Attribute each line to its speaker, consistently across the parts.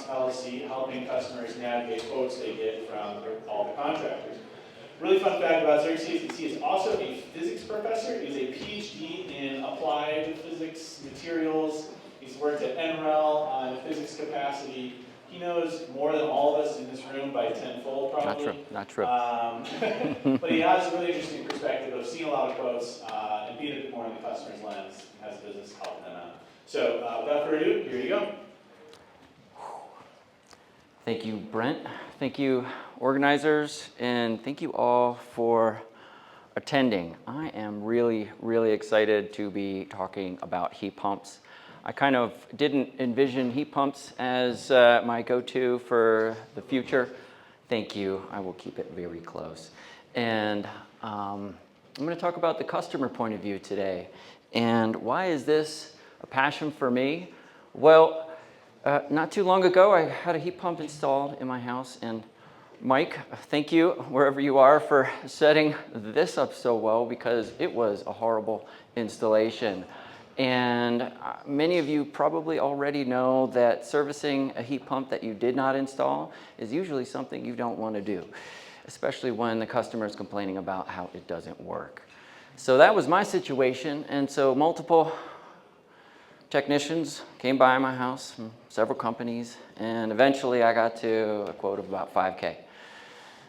Speaker 1: Pumps LLC, helping customers navigate quotes they get from all the contractors. Really fun fact about Xerxes is he is also a physics professor. He's a PhD in applied physics materials. He's worked at NREL on a physics capacity. He knows more than all of us in this room by tenfold, probably.
Speaker 2: Not true.
Speaker 1: But he has a really interesting perspective of seeing a lot of quotes and being a bit more in the customer's lens as a business, helping them out. So without further ado, here you go.
Speaker 2: Thank you, Brent. Thank you, organizers, and thank you all for attending. I am really, really excited to be talking about heat pumps. I kind of didn't envision heat pumps as my go-to for the future. Thank you. I will keep it very close. And I'm going to talk about the customer point of view today. And why is this a passion for me? Well, not too long ago, I had a heat pump installed in my house, and Mike, thank you, wherever you are, for setting this up so well, because it was a horrible installation. And many of you probably already know that servicing a heat pump that you did not install is usually something you don't want to do, especially when the customer is complaining about how it doesn't work. So that was my situation, and so multiple technicians came by my house from several companies, and eventually I got to a quote of about $5K.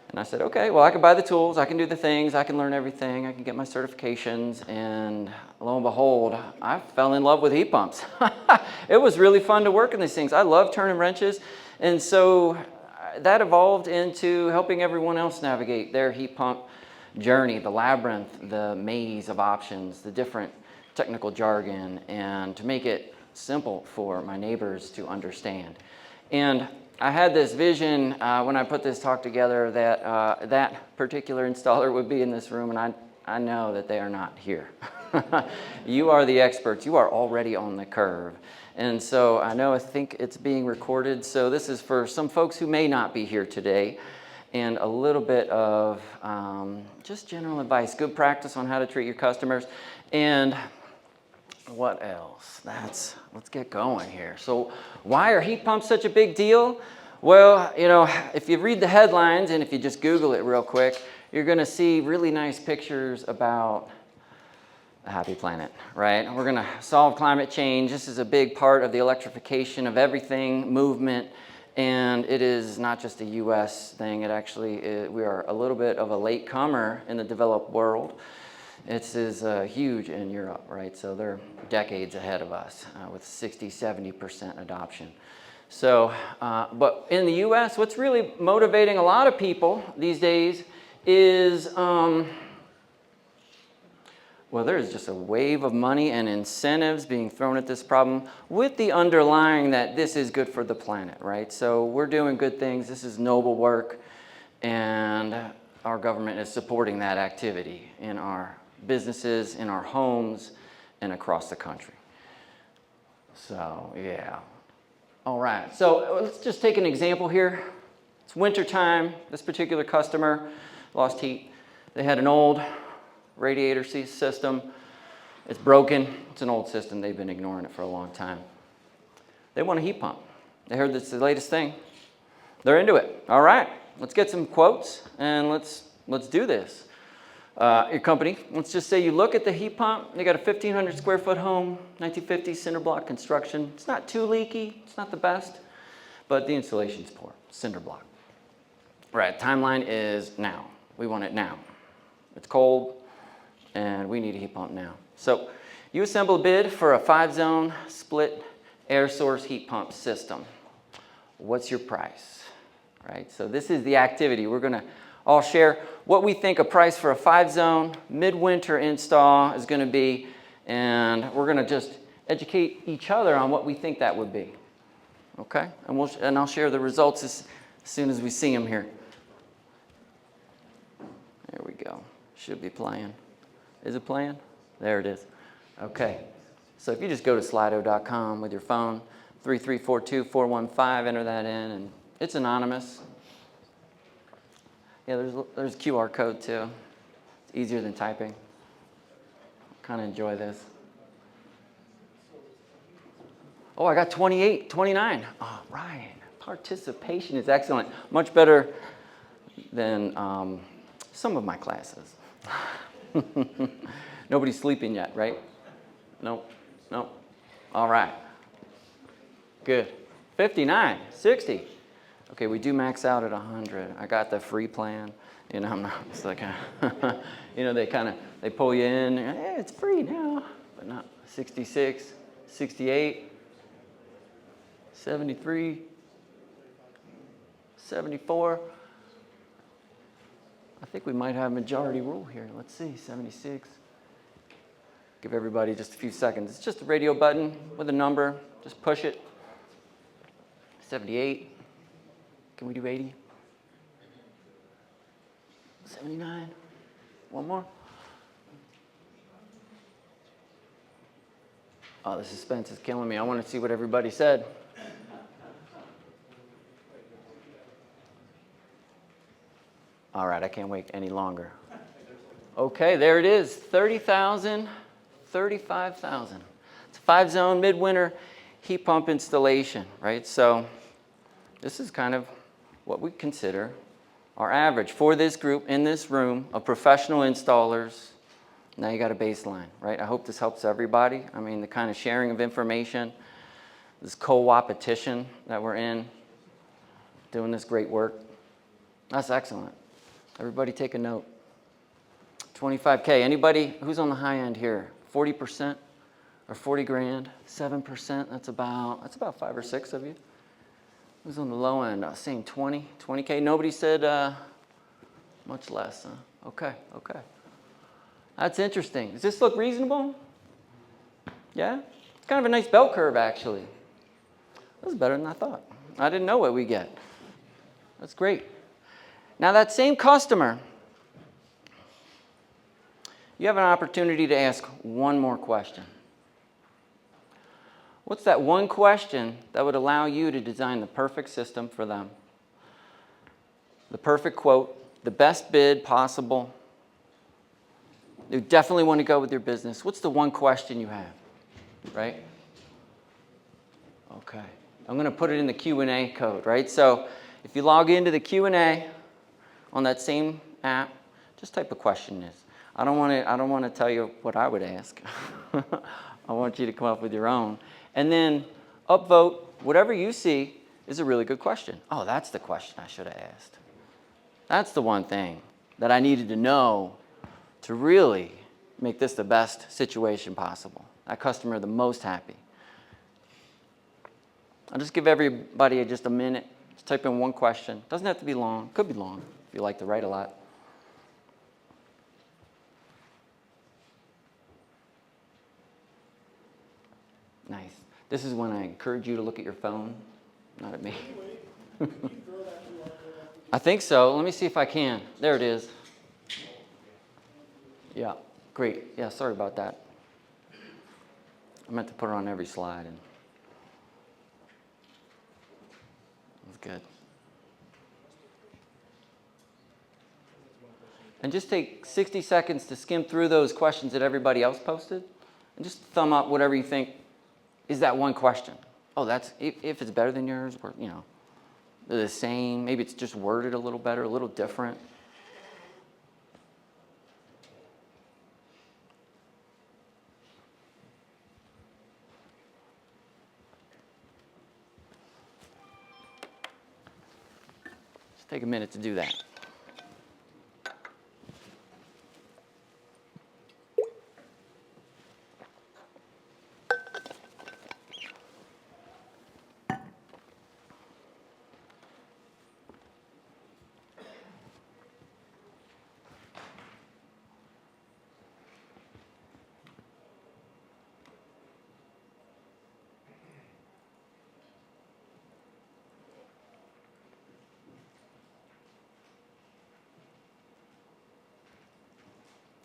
Speaker 2: And I said, okay, well, I can buy the tools, I can do the things, I can learn everything, I can get my certifications, and lo and behold, I fell in love with heat pumps. It was really fun to work in these things. I love turning wrenches, and so that evolved into helping everyone else navigate their heat pump journey, the labyrinth, the maze of options, the different technical jargon, and to make it simple for my neighbors to understand. And I had this vision when I put this talk together that that particular installer would be in this room, and I know that they are not here. You are the experts. You are already on the curve. And so I think it's being recorded. So this is for some folks who may not be here today, and a little bit of just general advice, good practice on how to treat your customers. And what else? Let's get going here. So why are heat pumps such a big deal? Well, if you read the headlines and if you just Google it real quick, you're going to see really nice pictures about a happy planet, right? We're going to solve climate change. This is a big part of the electrification of everything, movement, and it is not just a U.S. thing. It actually we are a little bit of a late comer in the developed world. It is huge in Europe, right? So they're decades ahead of us with 60-70% adoption. So, but in the U.S., what's really motivating a lot of people these days is, well, there's just a wave of money and incentives being thrown at this problem with the underlying that this is good for the planet, right? So we're doing good things. This is noble work, and our government is supporting that activity in our businesses, in our homes, and across the country. So, yeah. All right, so let's just take an example here. It's winter time. This particular customer lost heat. They had an old radiator system. It's broken. It's an old system. They've been ignoring it for a long time. They want a heat pump. They heard this is the latest thing. They're into it. All right, let's get some quotes, and let's do this. Your company, let's just say you look at the heat pump. They got a 1,500 square foot home, 1950s cinder block construction. It's not too leaky. It's not the best, but the insulation's poor. Cinder block. Right, timeline is now. We want it now. It's cold, and we need a heat pump now. So you assemble a bid for a 5-zone split air source heat pump system. What's your price? Right, so this is the activity. We're going to all share what we think a price for a 5-zone midwinter install is going to be, and we're going to just educate each other on what we think that would be. Okay? And I'll share the results as soon as we see them here. There we go. Should be playing. Is it playing? There it is. Okay. So if you just go to slido.com with your phone, 3342415, enter that in, and it's anonymous. Yeah, there's a QR code too. It's easier than typing. Kind of enjoy this. Oh, I got 28, 29. Oh, Ryan, participation is excellent. Much better than some of my classes. Nobody's sleeping yet, right? Nope. Nope. All right. Good. 59, 60. Okay, we do max out at 100. I got the free plan. You know, I'm not, it's like, you know, they pull you in. Hey, it's free now. But not 66, 68, 73, 74. I think we might have majority rule here. Let's see, 76. Give everybody just a few seconds. It's just a radio button with a number. Just push it. 78. Can we do 80? 79. One more. Oh, the suspense is killing me. I want to see what everybody said. All right, I can't wait any longer. Okay, there it is. 30,000, 35,000. It's a 5-zone midwinter heat pump installation, right? So this is kind of what we consider our average for this group in this room of professional installers. Now you got a baseline, right? I hope this helps everybody. I mean, the kind of sharing of information, this co-opetition that we're in, doing this great work. That's excellent. Everybody take a note. 25K. Anybody who's on the high end here? 40% or 40 grand? 7%? That's about 5 or 6 of you. Who's on the low end? Same 20K. Nobody said much less. Huh? Okay. That's interesting. Does this look reasonable? Yeah? It's kind of a nice bell curve, actually. That was better than I thought. I didn't know what we get. That's great. Now that same customer, you have an opportunity to ask one more question. What's that one question that would allow you to design the perfect system for them? The perfect quote, the best bid possible. You definitely want to go with your business. What's the one question you have, right? Okay. I'm going to put it in the Q&A code, right? So if you log into the Q&A on that same app, just type a question in. I don't want to tell you what I would ask. I want you to come up with your own. And then upvote whatever you see is a really good question. Oh, that's the question I should have asked. That's the one thing that I needed to know to really make this the best situation possible. That customer the most happy. I'll just give everybody just a minute. Just type in one question. Doesn't have to be long. Could be long if you like to write a lot. Nice. This is when I encourage you to look at your phone, not at me. I think so. Let me see if I can. There it is. Yeah, great. Yeah, sorry about that. I meant to put it on every slide. And that's good. And just take 60 seconds to skim through those questions that everybody else posted, and just thumb up whatever you think is that one question. Oh, that's if it's better than yours, or they're the same. Maybe it's just worded a little better, a little different. Just take a minute to do that.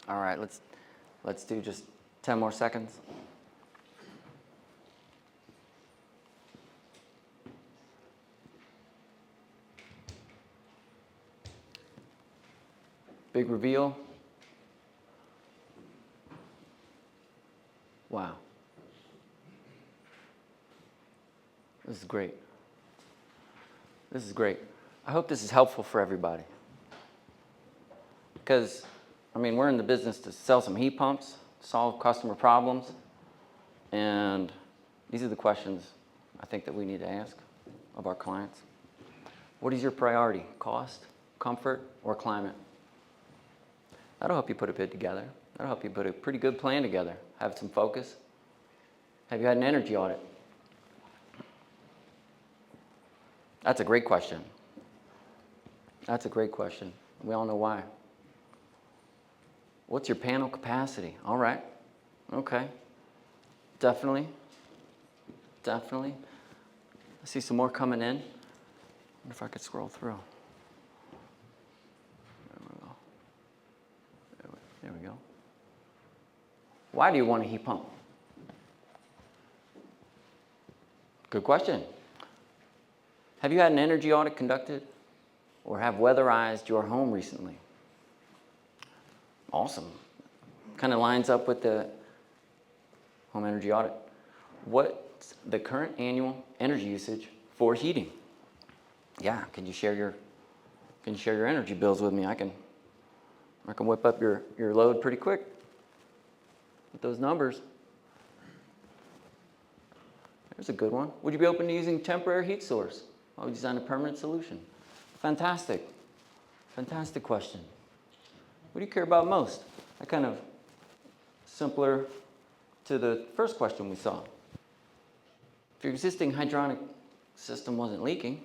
Speaker 2: All right, let's do just 10 more seconds. Big reveal. Wow. This is great. This is great. I hope this is helpful for everybody. Because, I mean, we're in the business to sell some heat pumps, solve customer problems, and these are the questions I think that we need to ask of our clients. What is your priority? Cost, comfort, or climate? That'll help you put a bid together. That'll help you put a pretty good plan together. Have some focus. Have you had an energy audit? That's a great question. That's a great question. We all know why. What's your panel capacity? All right. Okay. Definitely. Definitely. I see some more coming in. I wonder if I could scroll through. There we go. Why do you want a heat pump? Good question. Have you had an energy audit conducted or have weatherized your home recently? Awesome. Kind of lines up with the home energy audit. What's the current annual energy usage for heating? Yeah, can you share your energy bills with me? I can whip up your load pretty quick with those numbers. There's a good one. Would you be open to using temporary heat source while we design a permanent solution? Fantastic. Fantastic question. What do you care about most? That kind of simpler to the first question we saw. If your existing hydronic system wasn't leaking,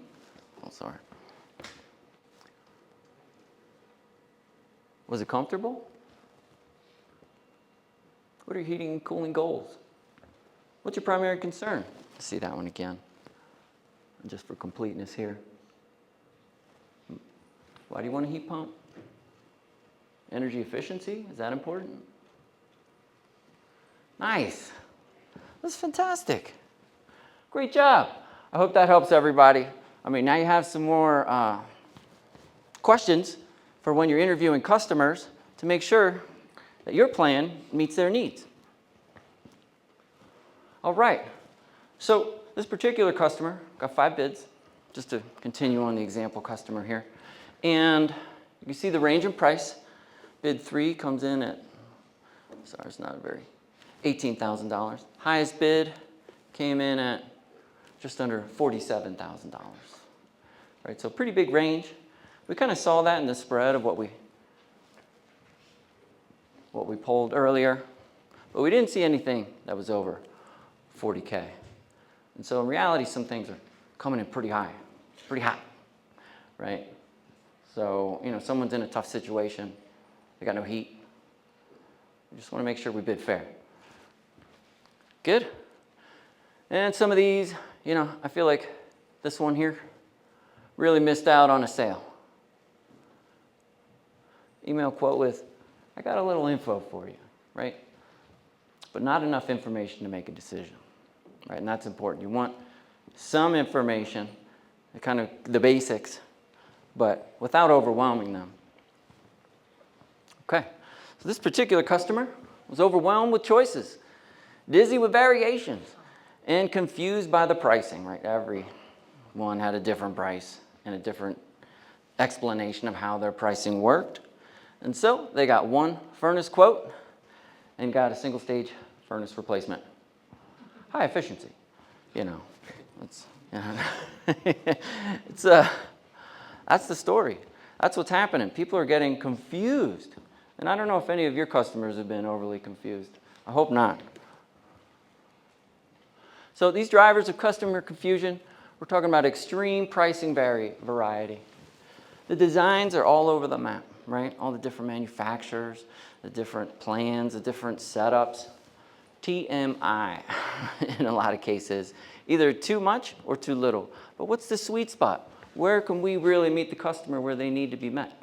Speaker 2: was it comfortable? What are your heating and cooling goals? What's your primary concern? Let's see that one again, just for completeness here. Why do you want a heat pump? Energy efficiency, is that important? Nice. That's fantastic. Great job. I hope that helps everybody. I mean, now you have some more questions for when you're interviewing customers to make sure that your plan meets their needs. All right. So this particular customer got 5 bids, just to continue on the example customer here. And you can see the range in price. Bid 3 comes in at, sorry, it's not very, $18,000. Highest bid came in at just under $47,000. Right, so pretty big range. We kind of saw that in the spread of what we polled earlier, but we didn't see anything that was over 40K. And so in reality, some things are coming in pretty high, pretty hot, right? So, you know, someone's in a tough situation. They got no heat. We just want to make sure we bid fair. Good? And some of these, you know, I feel like this one here really missed out on a sale. Email quote with, I got a little info for you, right? But not enough information to make a decision, right? And that's important. You want some information, kind of the basics, but without overwhelming them. Okay, so this particular customer was overwhelmed with choices, dizzy with variations, and confused by the pricing, right? Every one had a different price and a different explanation of how their pricing worked. And so they got one furnace quote and got a single stage furnace replacement. High efficiency, you know. That's the story. That's what's happening. People are getting confused. And I don't know if any of your customers have been overly confused. I hope not. So these drivers of customer confusion, we're talking about extreme pricing variety. The designs are all over the map, right? All the different manufacturers, the different plans, the different setups. TMI in a lot of cases, either too much or too little. But what's the sweet spot? Where can we really meet the customer where they need to be met?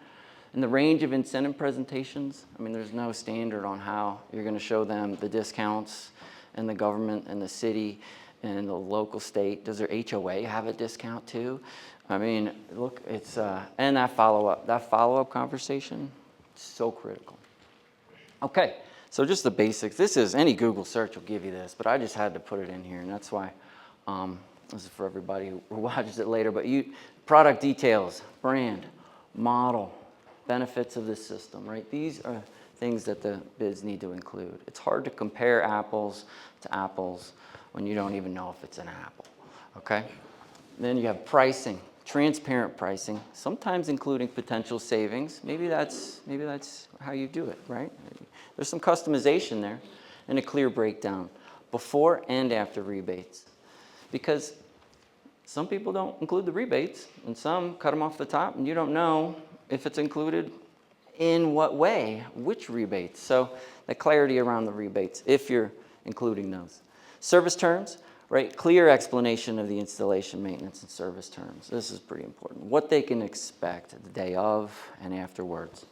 Speaker 2: And the range of incentive presentations, I mean, there's no standard on how you're going to show them the discounts and the government and the city and the local state. Does their HOA have a discount too? I mean, look, it's, and that follow-up conversation, so critical. Okay, so just the basics. This is, any Google search will give you this, but I just had to put it in here, and that's why this is for everybody who watches it later, but product details, brand, model, benefits of this system, right? These are things that the bids need to include. It's hard to compare apples to apples when you don't even know if it's an apple, okay? Then you have pricing, transparent pricing, sometimes including potential savings. Maybe that's how you do it, right? There's some customization there and a clear breakdown before and after rebates. Because some people don't include the rebates and some cut them off the top and you don't know if it's included in what way, which rebates. So the clarity around the rebates, if you're including those. Service terms, right? Clear explanation of the installation, maintenance, and service terms. This is pretty important. What they can expect the day of and afterwards.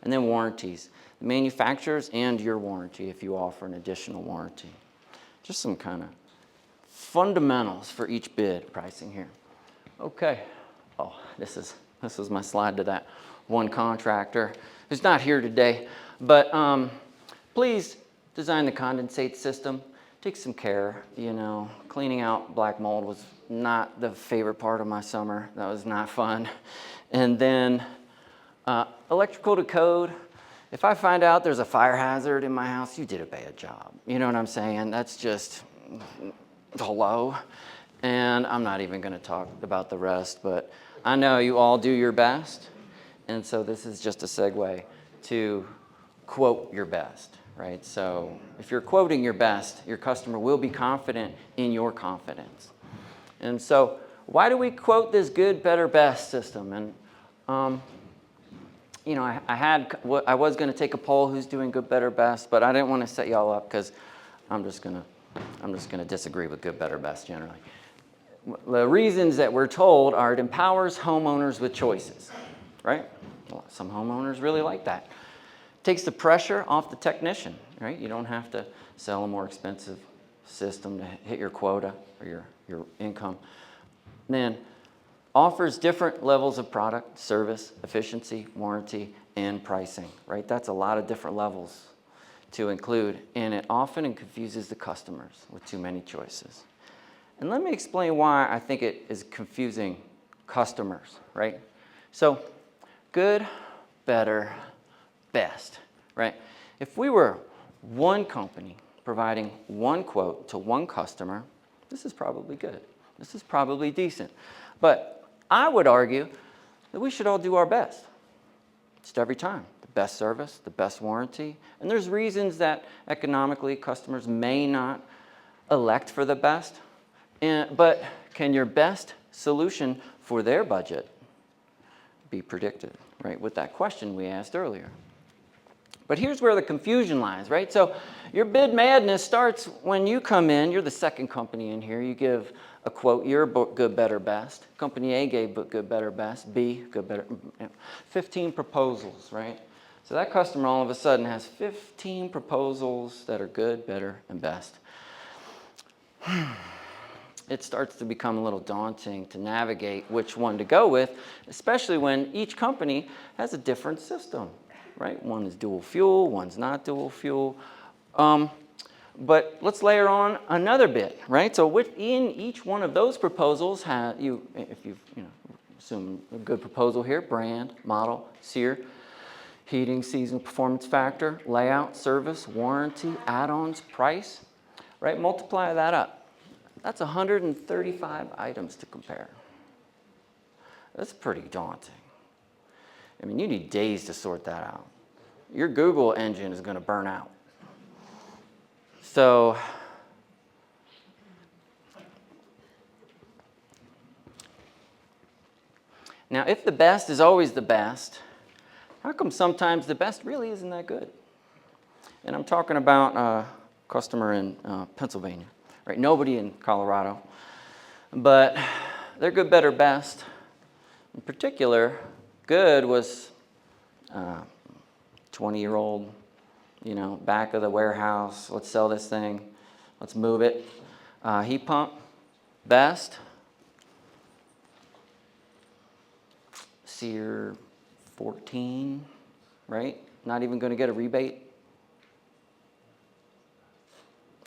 Speaker 2: And then warranties. The manufacturers and your warranty if you offer an additional warranty. Just some kind of fundamentals for each bid pricing here. Okay. Oh, this is my slide to that one contractor who's not here today. But please design the condensate system. Take some care, you know. Cleaning out black mold was not the favorite part of my summer. That was not fun. And then electrical to code. If I find out there's a fire hazard in my house, you did a bad job. You know what I'm saying? That's just hello. And I'm not even going to talk about the rest, but I know you all do your best. And so this is just a segue to quote your best, right? So if you're quoting your best, your customer will be confident in your confidence. And so why do we quote this good, better, best system? And you know, I was going to take a poll who's doing good, better, best, but I didn't want to set y'all up because I'm just going to disagree with good, better, best generally. The reasons that we're told are it empowers homeowners with choices, right? Well, some homeowners really like that. Takes the pressure off the technician, right? You don't have to sell a more expensive system to hit your quota or your income. Then offers different levels of product, service, efficiency, warranty, and pricing, right? That's a lot of different levels to include, and it often confuses the customers with too many choices. And let me explain why I think it is confusing customers, right? So, good, better, best, right? If we were one company providing one quote to one customer, this is probably good. This is probably decent. But I would argue that we should all do our best, just every time. The best service, the best warranty. And there's reasons that economically customers may not elect for the best. But can your best solution for their budget be predicted, right? With that question we asked earlier. But here's where the confusion lies, right? So your bid madness starts when you come in. You're the second company in here. You give a quote. You're good, better, best. Company A gave good, better, best. B, good, better. 15 proposals, right? So that customer all of a sudden has 15 proposals that are good, better, and best. It starts to become a little daunting to navigate which one to go with, especially when each company has a different system, right? One is dual fuel, one's not dual fuel. But let's layer on another bit, right? So within each one of those proposals, if you assume a good proposal here, brand, model, SEER, heating, season, performance factor, layout, service, warranty, add-ons, price, right? Multiply that up. That's 135 items to compare. That's pretty daunting. I mean, you need days to sort that out. Your Google engine is going to burn out. So, now if the best is always the best, how come sometimes the best really isn't that good? And I'm talking about a customer in Pennsylvania. Right, nobody in Colorado, but they're good, better, best. In particular, good was 20-year-old, back of the warehouse. Let's sell this thing. Let's move it. Heat pump, best. SEER 14, right? Not even going to get a rebate.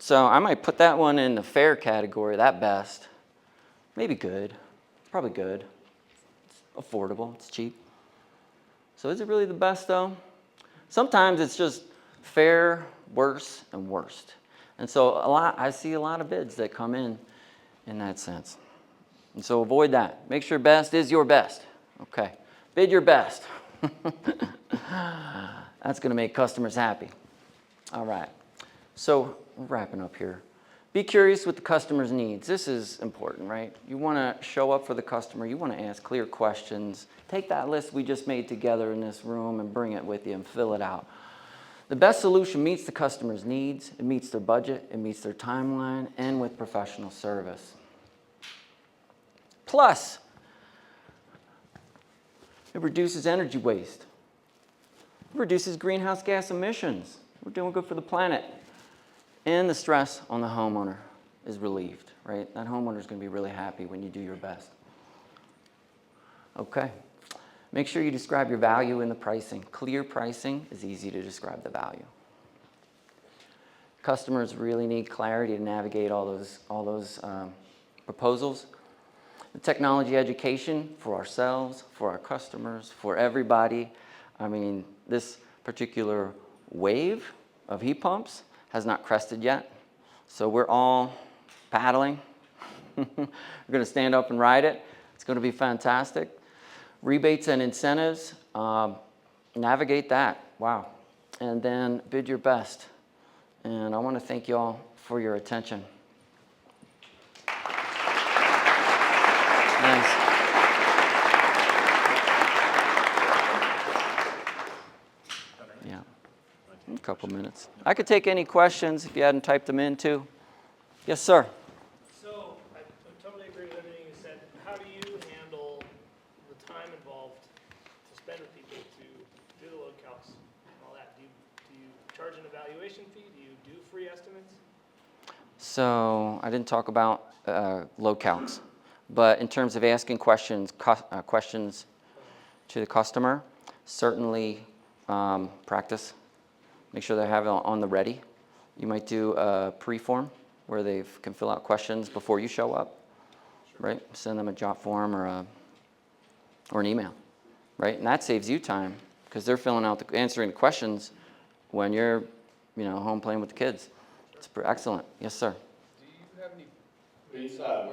Speaker 2: So I might put that one in the fair category, that best. maybe good, probably good. It's affordable, it's cheap. So is it really the best though? Sometimes it's just fair, worse, and worst. And so I see a lot of bids that come in that sense. And so avoid that. Make sure best is your best. Okay, bid your best. That's going to make customers happy. All right, so we're wrapping up here. Be curious with the customer's needs. This is important, right? You want to show up for the customer. You want to ask clear questions. Take that list we just made together in this room and bring it with you and fill it out. The best solution meets the customer's needs. It meets their budget. It meets their timeline, and with professional service. Plus, it reduces energy waste. It reduces greenhouse gas emissions. We're doing good for the planet. And the stress on the homeowner is relieved, right? That homeowner is going to be really happy when you do your best. Okay. Make sure you describe your value in the pricing. Clear pricing is easy to describe the value. Customers really need clarity to navigate all those proposals. The technology education for ourselves, for our customers, for everybody. I mean, this particular wave of heat pumps has not crested yet. So we're all paddling. We're going to stand up and ride it. It's going to be fantastic. Rebates and incentives, navigate that. Wow. And then bid your best. And I want to thank you all for your attention. Nice. Yeah. A couple minutes. I could take any questions if you hadn't typed them in too. Yes, sir.
Speaker 3: So I totally agree with everything you said. How do you handle the time involved to spend with people to do the load counts and all that? Do you charge an evaluation fee? Do you do free estimates?
Speaker 2: So I didn't talk about load counts, but in terms of asking questions to the customer, certainly practice. Make sure they have it on the ready. You might do a pre-form where they can fill out questions before you show up, right? Send them a job form or an email, right? And that saves you time because they're filling out answering the questions when you're, home playing with the kids. It's excellent. Yes, sir.
Speaker 4: Do you have any?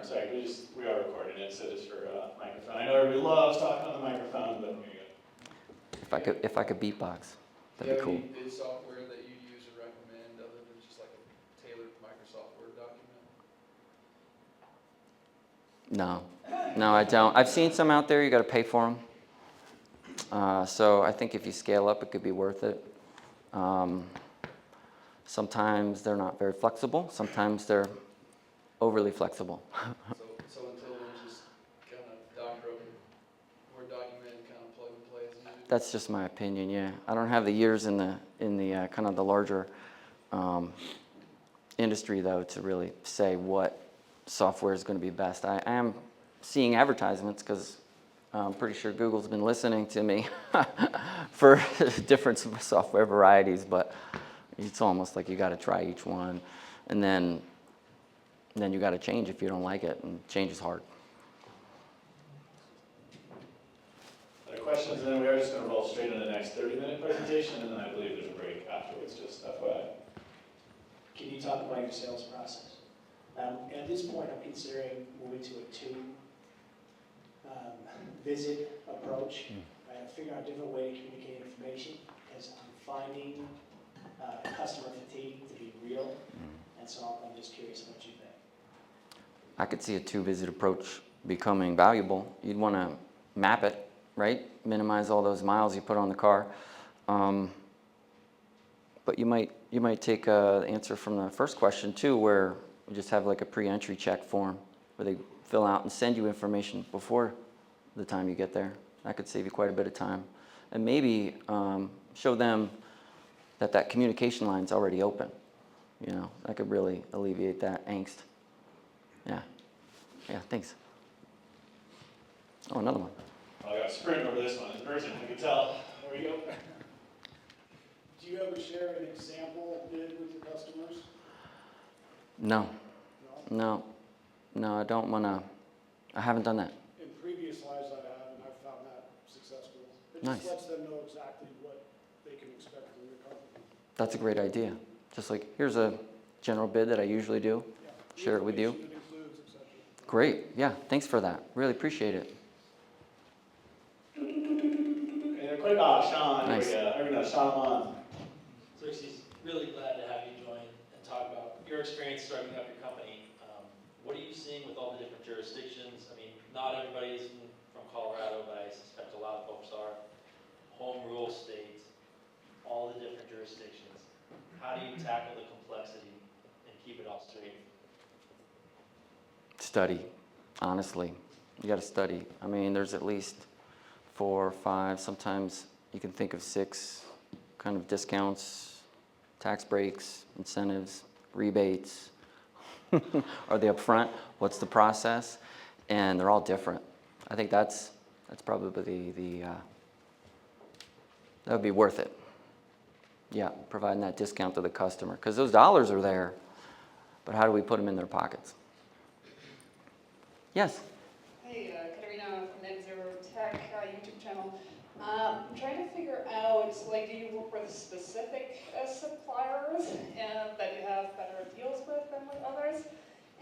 Speaker 1: Sorry, we are recording it, so just for microphone. I know everybody loves talking on the microphone, but here you go.
Speaker 2: If I could beatbox, that'd be cool.
Speaker 4: Do you have any bid software that you use or recommend other than just like a tailored Microsoft Word document?
Speaker 2: No, I don't. I've seen some out there. You got to pay for them. So I think if you scale up, it could be worth it. Sometimes they're not very flexible. Sometimes they're overly flexible.
Speaker 4: So until we just kind of doctor up a Word document and kind of plug and play as needed?
Speaker 2: That's just my opinion. Yeah, I don't have the years in the kind of the larger industry though to really say what software is going to be best. I am seeing advertisements because I'm pretty sure Google's been listening to me for different software varieties, but it's almost like you got to try each one, and then you got to change if you don't like it, and change is hard.
Speaker 1: Other questions, and then we are just going to roll straight into the next 30-minute presentation, and then I believe there's a break afterwards, just FYI.
Speaker 5: Can you talk about your sales process? At this point, I'm considering moving to a two-visit approach. Right? I'm figuring out a different way to communicate information because I'm finding customer fatigue to be real, and so I'm just curious what you think.
Speaker 2: I could see a two-visit approach becoming valuable. You'd want to map it, right? Minimize all those miles you put on the car. But you might take the answer from the first question too, where we just have like a pre-entry check form where they fill out and send you information before the time you get there. That could save you quite a bit of time. And maybe show them that communication line's already open. That could really alleviate that angst. Yeah, thanks. Oh, another one.
Speaker 1: I got to sprint over this one in person, I can tell. There we go.
Speaker 5: Do you ever share an example bid with your customers?
Speaker 2: No, I don't want to I haven't done that.
Speaker 6: In previous lives I have, and I've found that successful. It
Speaker 2: Nice.
Speaker 6: just lets them know exactly what they can expect from your company.
Speaker 2: That's a great idea. Just like, here's a general bid that I usually do.
Speaker 6: Yeah.
Speaker 2: Share it with you.
Speaker 6: Information it includes, et cetera.
Speaker 2: Great. Yeah, thanks for that. Really appreciate it.
Speaker 1: And a quick, Sean,
Speaker 2: Nice.
Speaker 1: here we go, Sean Lund.
Speaker 7: Xerxes, really glad to have you join and talk about your experience starting up your company. What are you seeing with all the different jurisdictions? I mean, not everybody is from Colorado, but I suspect a lot of folks are. Home rule states, all the different jurisdictions. How do you tackle the complexity and keep it all straight?
Speaker 2: Study, honestly. You got to study. I mean, there's at least 4 or 5, sometimes you can think of 6 kind of discounts, tax breaks, incentives, rebates. Are they upfront? What's the process? And they're all different. I think that's probably that would be worth it. Yeah, providing that discount to the customer, because those dollars are there, but how do we put them in their pockets? Yes.
Speaker 8: Hey, Katarina from Net Zero Tech YouTube channel. I'm trying to figure out, like, do you work with specific suppliers that you have better deals with than with others?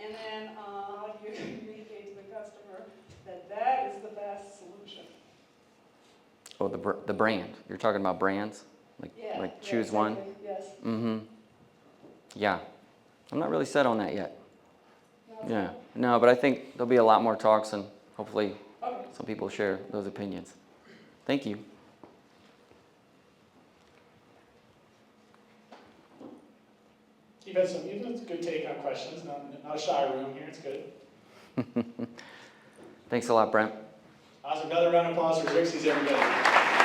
Speaker 8: And then how do you communicate to the customer that that is the best solution?
Speaker 2: Oh, the brand. You're talking about brands?
Speaker 8: Yeah.
Speaker 2: Like
Speaker 8: yeah,
Speaker 2: choose one?
Speaker 8: exactly, Yes.
Speaker 2: Mm-hmm. Yeah. I'm not really set on that yet.
Speaker 8: No,
Speaker 2: Yeah. No, but I think there'll be a lot more talks, and hopefully
Speaker 8: Okay.
Speaker 2: some people share those opinions. Thank you.
Speaker 1: You've had a good take on questions, not a shy room here, it's good.
Speaker 2: Thanks a lot, Brent.
Speaker 1: Awesome, another round of applause for Xerxes, everybody.